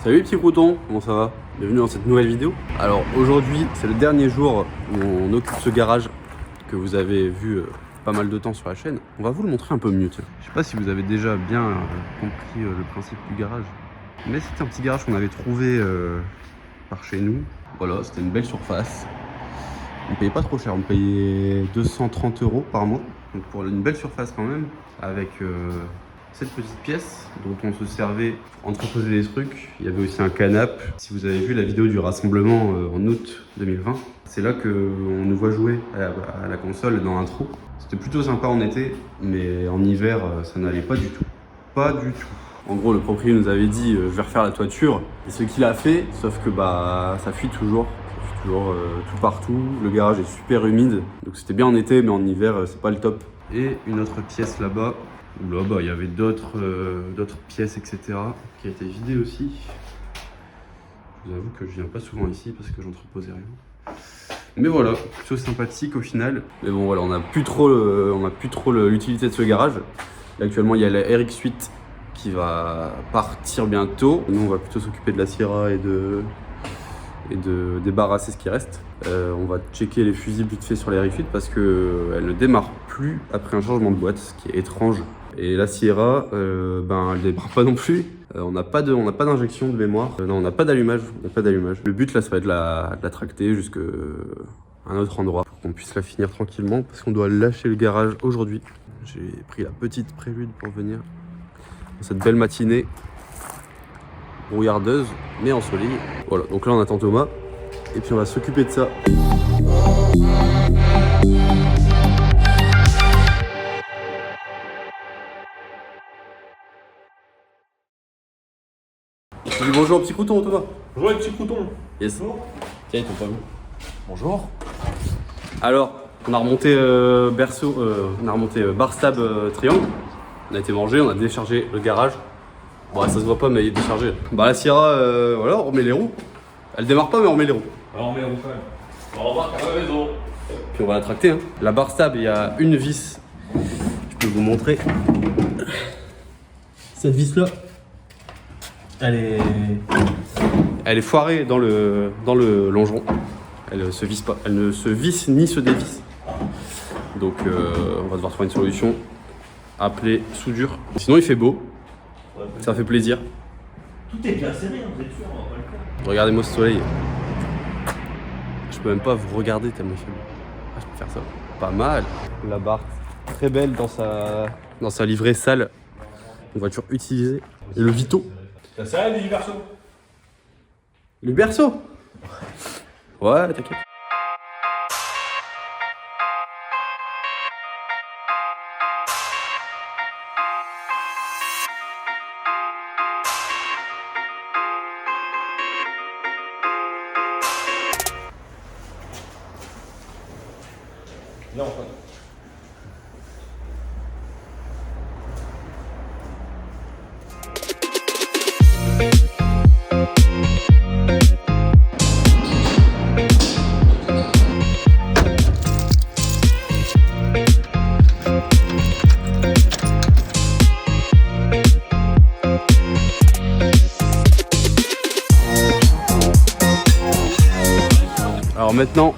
Salut les petits croutons, comment ça va? Bienvenue dans cette nouvelle vidéo. Alors aujourd'hui c'est le dernier jour où on occupe ce garage que vous avez vu pas mal de temps sur la chaîne. On va vous le montrer un peu mieux. Je sais pas si vous avez déjà bien compris le principe du garage, mais c'était un petit garage qu'on avait trouvé par chez nous. Voilà, c'était une belle surface. On payait pas trop cher, on payait 230 € par mois, donc pour une belle surface quand même, avec cette petite pièce dont on se servait pour entreposer des trucs. Il y avait aussi un canapé. Si vous avez vu la vidéo du rassemblement en août 2020, c'est là qu'on nous voit jouer à la console dans l'intro. C'était plutôt sympa en été, mais en hiver ça n'allait pas du tout. Pas du tout. En gros, le propriétaire nous avait dit je vais refaire la toiture, et ce qu'il a fait, sauf que bah ça fuit toujours. Tout partout, le garage est super humide, donc c'était bien en été, mais en hiver c'est pas le top. Et une autre pièce là-bas, où là-bas il y avait d'autres pièces, etc., qui a été vidée aussi. Je vous avoue que je viens pas souvent ici parce que j'entreposais rien. Mais voilà, plutôt sympathique au final. Mais bon voilà, on n'a plus trop l'utilité de ce garage. Là, actuellement il y a la RX8 qui va partir bientôt. Nous on va plutôt s'occuper de la Sierra et de débarrasser ce qui reste. On va checker les fusibles vite fait sur les RX8 parce qu'elle ne démarre plus après un changement de boîte, ce qui est étrange. Et la Sierra, elle démarre pas non plus. On n'a pas d'injection de mémoire. Non, on n'a pas d'allumage. Le but là, ça va être de la tracter jusqu'à un autre endroit pour qu'on puisse la finir tranquillement parce qu'on doit lâcher le garage aujourd'hui. J'ai pris la petite prélude pour venir dans cette belle matinée brouillardeuse mais ensoleillée. Voilà, donc là on attend Thomas et puis on va s'occuper de ça. Dis bonjour petit crouton Thomas. Bonjour les petits croutons. Yes. Bonjour. Tiens, ils t'ont pas vu. Bonjour. Alors, on a remonté Barstab Triangle. On a été manger, on a déchargé le garage. Bon, ça se voit pas, mais il est déchargé. Bah, la Sierra, voilà, on remet les roues. Elle démarre pas, mais on remet les roues. Alors on met la roue quand même. On remarque à la maison. Puis on va la tracter. Hein. La Barstab, il y a une vis. Je peux vous montrer. Cette vis-là, elle est foirée dans le longeron. Elle se visse pas. Elle ne se visse ni se dévisse. Donc, on va devoir trouver une solution. Appeler soudure. Sinon, il fait beau. Ça fait plaisir. Tout est bien serré, vous êtes sûr, on va pas le faire. Regardez-moi ce soleil. Je peux même pas vous regarder tellement il fait beau. Ah, je peux faire ça. Pas mal. La Bart, très belle dans sa livrée sale. Une voiture utilisée. Et le Vito. Ça serré du berceau. Le berceau. Ouais, t'inquiète. Viens, Antoine. Alors maintenant,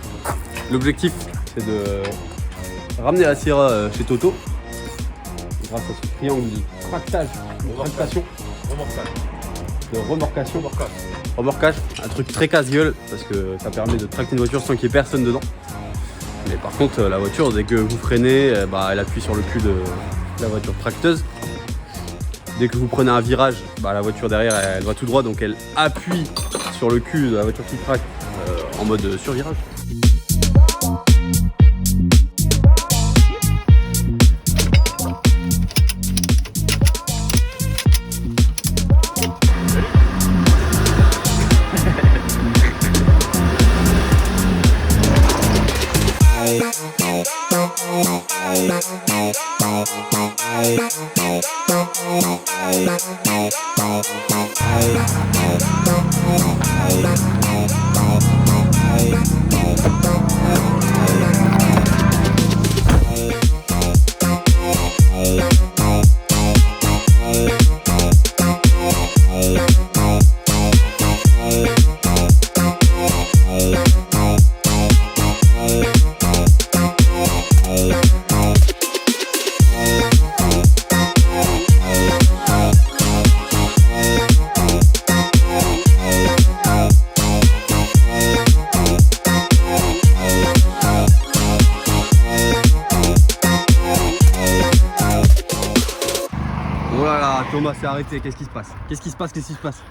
l'objectif c'est de ramener la Sierra chez Toto grâce à ce triangle de tractation, remorquage, un truc très casse-gueule parce que ça permet de tracter une voiture sans qu'il y ait personne dedans. Mais par contre la voiture, dès que vous freinez, elle appuie sur le cul de la voiture tracteuse. Dès que vous prenez un virage, la voiture derrière elle va tout droit, donc elle appuie sur le cul de la voiture qui tracte en mode survirage. Thomas s'est arrêté, qu'est-ce qui se passe? Qu'est-ce qui se passe?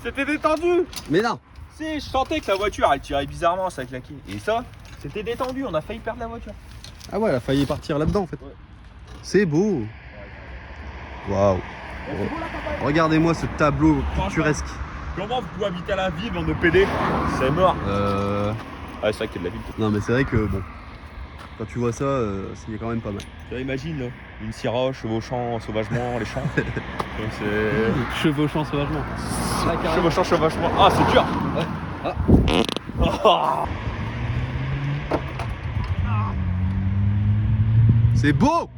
C'était détendu. Mais non. Si, je sentais que la voiture elle tirait bizarrement, ça claquait. Et ça, c'était détendu, on a failli perdre la voiture. Ah ouais, elle a failli partir là-dedans en fait. Ouais. C'est beau. Waouh. Regardez-moi ce tableau picturesque. Comment vous pouvez habiter à la ville dans de PD? C'est mort. Ouais, c'est vrai qu'il y a de la ville. Non mais c'est vrai que bon, quand tu vois ça, c'est quand même pas mal. Tu imagines une Syrah chevauchant sauvagement les champs. C'est... Chevauchant sauvagement. Chevauchant sauvagement. Ah, c'est dur. Ouais. Ah. C'est beau.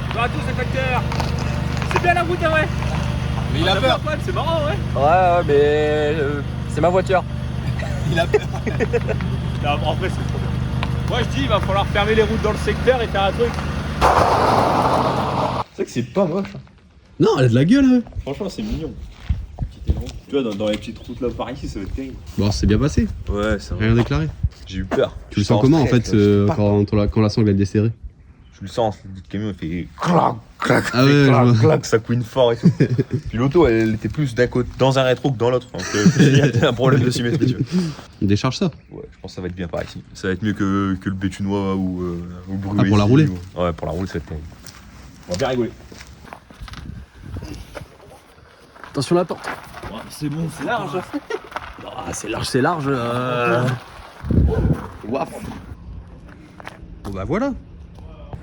Bonjour à tous les facteurs. C'est bien la route, ouais. Mais il a peur. C'est marrant, ouais. Ouais, mais c'est ma voiture. Il a peur. Non, en vrai, c'est trop bien. Moi, je dis, il va falloir fermer les routes dans le secteur et faire un truc. C'est vrai que c'est pas moche. Non, elle a de la gueule. Hein. Franchement, c'est mignon. Tu vois, dans les petites routes là par ici, ça va être terrible. Bon, c'est bien passé. Ouais, c'est vrai. Rien déclaré. J'ai eu peur. Tu le sens comment en fait quand la sangle est desserrée? Je le sens, le camion il fait clac, clac, Ah ouais, clac, clac, ça couine fort et tout. Puis l'auto, elle était plus d'un côté, dans un rétro que dans l'autre. Donc il y a un problème de symétrie. Tu vois. On décharge ça. Ouais, je pense que ça va être bien par ici. Ça va être mieux que le bétunois ou le bruit. Ah, pour la rouler Ouais, pour la rouler, ça va être terrible. On va bien rigoler. Attention la porte. Ouais, c'est bon, c'est large. Ah, c'est large. Waf. Bon bah voilà.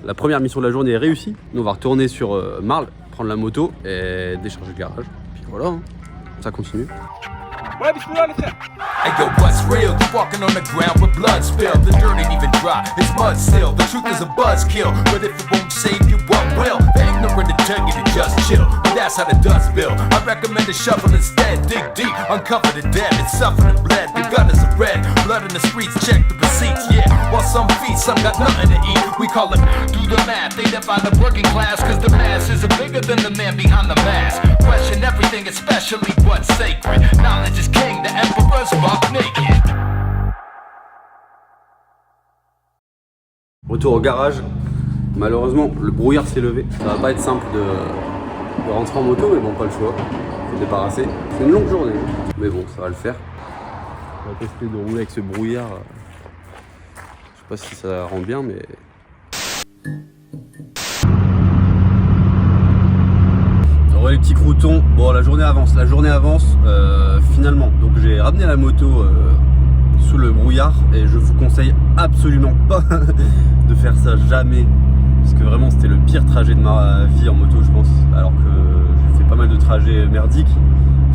La première mission de la journée est réussie. Nous on va retourner sur Marle, prendre la moto et décharger le garage. Puis voilà, hein. Ça continue. Ouais, bismillah les frères. Hey yo, what's real? You walking on the ground with blood spilled. The dirt ain't even dry, it's mud still. The truth is a buzzkill, but if it won't save you, what will? The ignorant and targeted just chill, but that's how the dust build. I recommend a shovel instead. Dig deep, uncover the dead, and suffer and bled. The gunners are red, blood in the streets, check the receipts, yeah. While some feast, some got nothing to eat. We call it do the math. They define the working class, cause the masses are bigger than the man behind the mask. Question everything, especially what's sacred. Knowledge is king, the emperor's buck naked. Retour au garage. Malheureusement, le brouillard s'est levé. Ça va pas être simple de rentrer en moto, mais bon, pas le choix. Faut débarrasser. C'est une longue journée, mais bon, ça va le faire. On va tester de rouler avec ce brouillard. Je sais pas si ça rend bien, mais... Alors les petits croutons, bon la journée avance, finalement. Donc j'ai ramené la moto sous le brouillard et je vous conseille absolument pas de faire ça, jamais. Parce que vraiment c'était le pire trajet de ma vie en moto je pense. Alors que j'ai fait pas mal de trajets merdiques,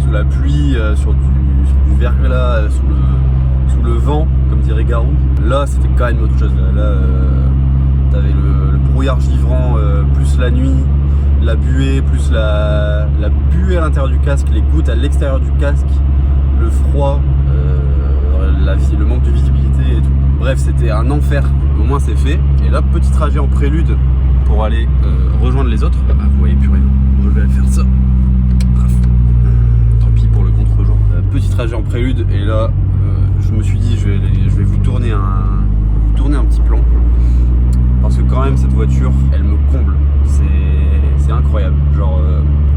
sous la pluie, sur du verglas, sous le vent, comme dirait Garou. Là c'était quand même autre chose. Là t'avais le brouillard givrant, plus la nuit, la buée, plus la buée à l'intérieur du casque, les gouttes à l'extérieur du casque, le froid, le manque de visibilité et tout. Bref, c'était un enfer. Au moins c'est fait. Et là, petit trajet en prélude pour aller rejoindre les autres. Ah, vous voyez plus rien. Bon, je vais faire ça. Tant pis pour le contre-genre. Petit trajet en prélude. Et là, je me suis dit, je vais vous tourner un petit plan. Parce que quand même, cette voiture, elle me comble. C'est incroyable. Genre,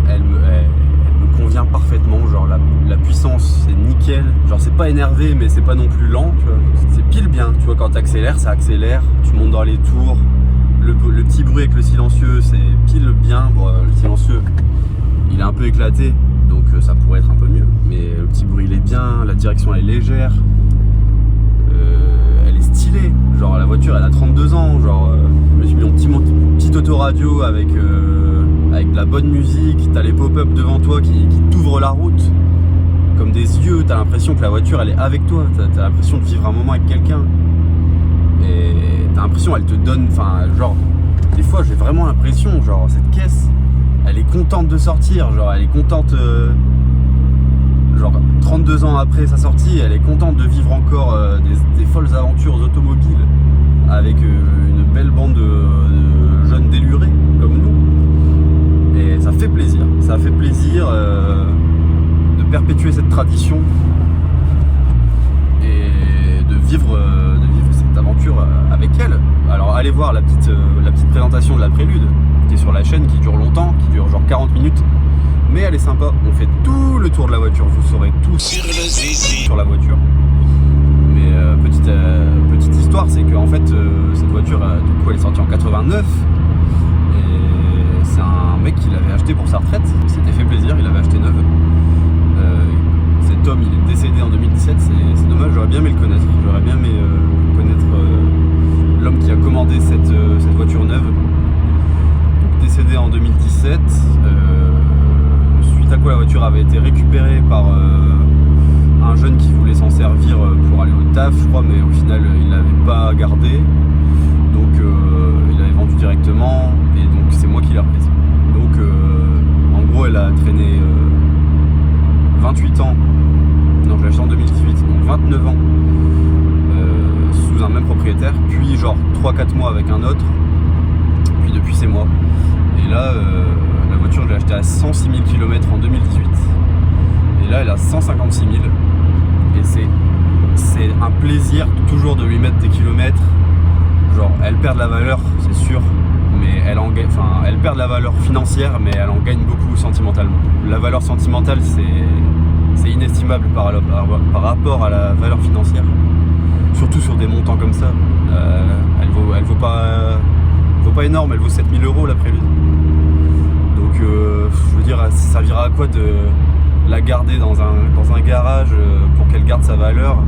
elle me convient parfaitement. Genre, la puissance, c'est nickel. Genre, c'est pas énervé, mais c'est pas non plus lent. Tu vois. C'est pile bien. Tu vois, quand t'accélères, ça accélère. Tu montes dans les tours. Le petit bruit avec le silencieux, c'est pile bien. Bon, le silencieux, il est un peu éclaté. Donc, ça pourrait être un peu mieux. Mais le petit bruit, il est bien. La direction, elle est légère. Elle est stylée. Genre, la voiture, elle a 32 ans. Genre, je me suis mis mon petit autoradio avec de la bonne musique. T'as les pop-up devant toi qui t'ouvrent la route comme des yeux. T'as l'impression que la voiture, elle est avec toi. T'as l'impression de vivre un moment avec quelqu'un. Et t'as l'impression, elle te donne... Enfin, genre, des fois, j'ai vraiment l'impression, genre, cette caisse, elle est contente de sortir. Genre, elle est contente... genre 32 ans après sa sortie, elle est contente de vivre encore des folles aventures automobiles avec une belle bande de jeunes délurés comme nous. Et ça fait plaisir. Ça fait plaisir de perpétuer cette tradition et de vivre cette aventure voiture avec elle. Alors allez voir la petite présentation de la prélude qui est sur la chaîne, qui dure longtemps, qui dure genre 40 minutes. Mais elle est sympa, on fait tout le tour de la voiture, vous saurez tout sur la voiture. Mais petite histoire, c'est qu'en fait cette voiture, du coup elle est sortie en 89. Et c'est un mec qui l'avait acheté pour sa retraite, il s'était fait plaisir, il l'avait acheté neuve. Cet homme il est décédé en 2017, c'est dommage, j'aurais bien aimé le connaître. J'aurais bien aimé connaître l'homme qui a commandé cette voiture neuve. Donc, décédé en 2017, suite à quoi la voiture avait été récupérée par un jeune qui voulait s'en servir pour aller au taf, je crois, mais au final il l'avait pas gardé. Donc il l'avait vendu directement et donc c'est moi qui l'ai reprise. Donc en gros elle a traîné 28 ans, non je l'ai acheté en 2018, donc 29 ans sous un même propriétaire, puis genre 3-4 mois avec un autre, puis depuis c'est moi. Et là la voiture je l'ai achetée à 106 000 km en 2018 et là elle a 156 000 et c'est un plaisir toujours de lui mettre des kilomètres. Genre elle perd de la valeur c'est sûr, mais elle perd de la valeur financière, mais elle en gagne beaucoup sentimentalement. La valeur sentimentale c'est inestimable par rapport à la valeur financière, surtout sur des montants comme ça. Elle vaut pas énorme, elle vaut 7 000 € la prélude. Donc je veux dire, ça servira à quoi de la garder dans un garage pour qu'elle garde sa valeur,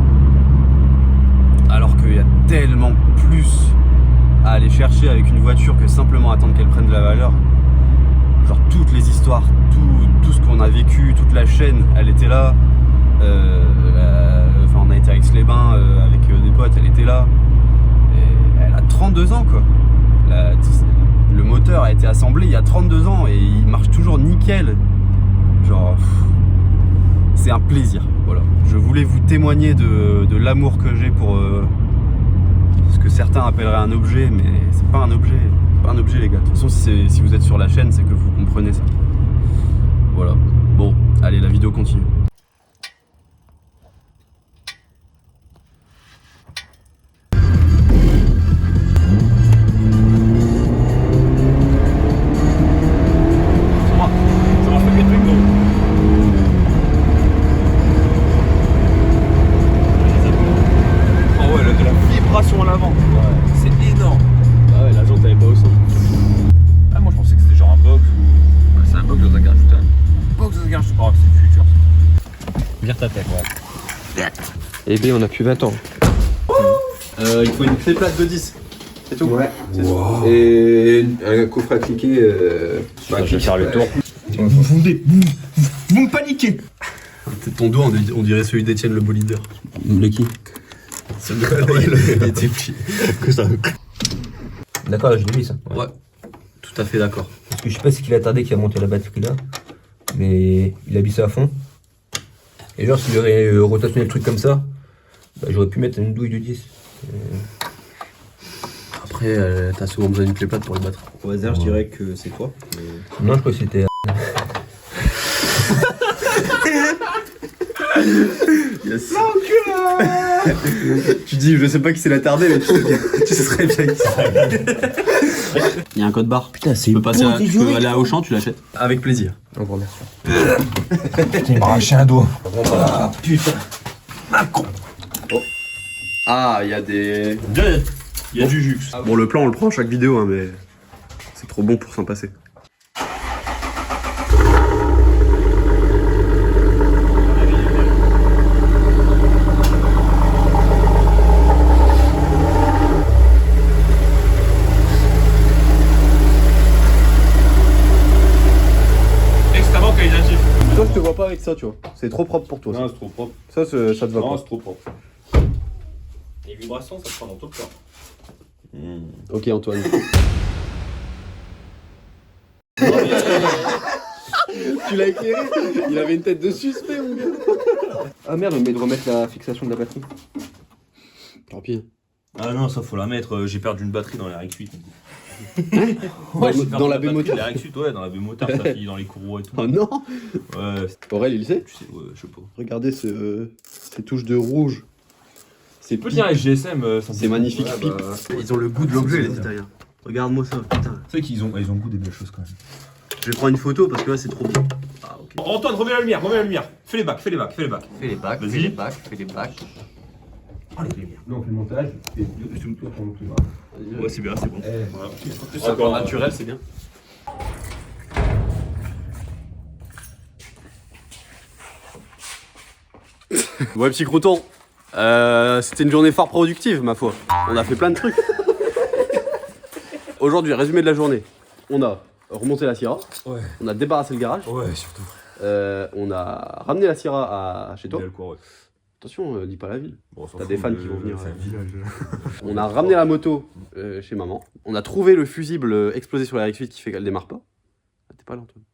alors qu'il y a tellement plus à aller chercher avec une voiture que simplement attendre qu'elle prenne de la valeur. Genre toutes les histoires, tout ce qu'on a vécu, toute la chaîne, elle était là. On a été à Aix-les-Bains avec des potes, elle était là. Et elle a 32 ans quoi. Le moteur a été assemblé il y a 32 ans et il marche toujours nickel. Genre, c'est un plaisir. Voilà. Je voulais vous témoigner de l'amour que j'ai pour ce que certains appelleraient un objet, mais c'est pas un objet. C'est pas un objet les gars. De toute façon, si vous êtes sur la chaîne, c'est que vous comprenez ça. Voilà. Bon, allez, la vidéo continue. À l'avant, c'est énorme. Ah ouais, la jante elle est pas au centre. Ah, moi je pensais que c'était genre un box ou. C'est un box dans un garage, putain. Box dans un garage. Oh, c'est le futur ça. Vire ta tête, ouais. Et B, on a plus 20 ans. Il faut une clé plate de 10. C'est tout. Ouais. Wow. Et un coffre à cliquer. Je vais faire le tour. Vous me paniquez. Ton doigt, on dirait celui d'Étienne le beau leader. Le qui? Il était petit. D'accord, je l'ai mis ça. Ouais, tout à fait d'accord. Parce que je sais pas ce qu'il a tardé qu'il a monté la batterie là, mais il a mis ça à fond. Et genre, s'il aurait rotationné le truc comme ça, bah, j'aurais pu mettre une douille de 10. Après, t'as souvent besoin d'une clé plate pour le battre. Au hasard, je dirais que c'est toi. Non, je crois que c'était. Yes. Tu dis, je sais pas qui c'est l'attardé, mais tu serais bien qui c'est. Il y a un code barre. Putain, c'est tu peux aller à Auchan, tu l'achètes. Avec plaisir. On vous remercie. Putain, il m'a arraché un doigt. Ah putain. Ah con. Ah, il y a des. Il y a du jus. Bon, le plan, on le prend à chaque vidéo, hein, mais c'est trop bon pour s'en passer. Extrêmement qualitatif. Toi, je te vois pas avec ça, tu vois. C'est trop propre pour toi. Non, c'est trop propre. Ça te va Non, pas. c'est trop propre. Les vibrations, ça prend dans tout le corps. Ok, Antoine. Tu l'as éclairé. Il avait une tête de suspect, mon gars. Ah merde, on met de remettre la fixation de la batterie. Tant pis. Ah non, ça faut la mettre. J'ai perdu une batterie dans la RX-8. Ouais, j'ai perdu dans la batterie B-moteur. de La RX-8, ouais, dans la B-moteur, ça finit dans les courroies et tout. Oh non. Ouais, Aurel, il sait. tu sais, ouais, je sais pas. Regardez ces touches de rouge. C'est Tu peux dire avec GSM, C'est magnifique. Ouais, bah, Ils ont le goût de l'objet, les Italiens. Regarde-moi ça, putain. Tu sais qu'ils ont le goût des belles choses quand même. Je vais prendre une photo parce que là, c'est trop bien. Ah, ok. Antoine, remets la lumière. Fais les bacs. Fais les bacs, Vas-y. fais les bacs, fais les bacs. Oh, les lumières. Non, on fait le montage, et je me tourne pour le Ouais, c'est bien, c'est bon. En plus, c'est encore naturel, c'est bien. Ouais, petit crouton. C'était une journée fort productive, ma foi. On a fait plein de trucs. Aujourd'hui, résumé de la journée. On a remonté la Sierra. Ouais. On a débarrassé le garage. Ouais, surtout. On a ramené la Sierra chez toi. Quoi, ouais. Attention, dis pas la ville. Bon, on s'en T'as fout, des fans qui vont venir. C'est un village. On a ramené la moto chez maman. On a trouvé le fusible explosé sur la RX-8 qui fait qu'elle démarre pas. Ah, t'es pas là, Antoine.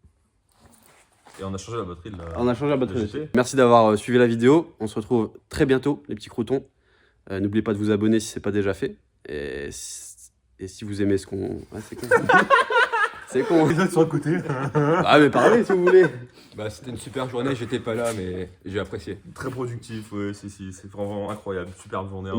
Et on a changé la batterie de la. On a changé la batterie. de GT. Merci d'avoir suivi la vidéo. On se retrouve très bientôt, les petits croutons. N'oubliez pas de vous abonner si c'est pas déjà fait. Et si vous aimez ce qu'on... Ah, c'est con. C'est con. Les autres sur le côté. Ah, mais parlez si vous voulez. Bah, c'était une super journée, j'étais pas là, mais j'ai apprécié. Très productif, ouais, c'est vraiment incroyable. Superbe journée.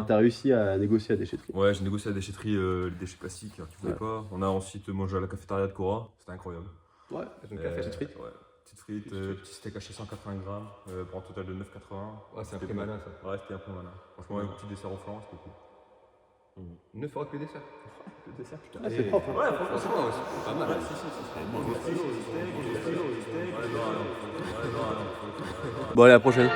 T'as réussi à négocier à déchetterie. Ouais, j'ai négocié à la déchetterie les déchets plastiques qui voulaient pas. On a ensuite mangé à la cafétéria de Cora, c'était incroyable. Ouais, Petite frite. Ouais, petite frite, petit steak haché 180 grammes pour un total de 9,80. Ouais, c'est un peu malin ça. Ouais, c'était un peu malin. Franchement, un petit dessert au flan, c'était cool. 9 euros que le dessert. Le dessert, putain. Ah, c'est propre. Ouais, franchement, c'est pas aussi. Pas mal. Bon, allez, à la prochaine.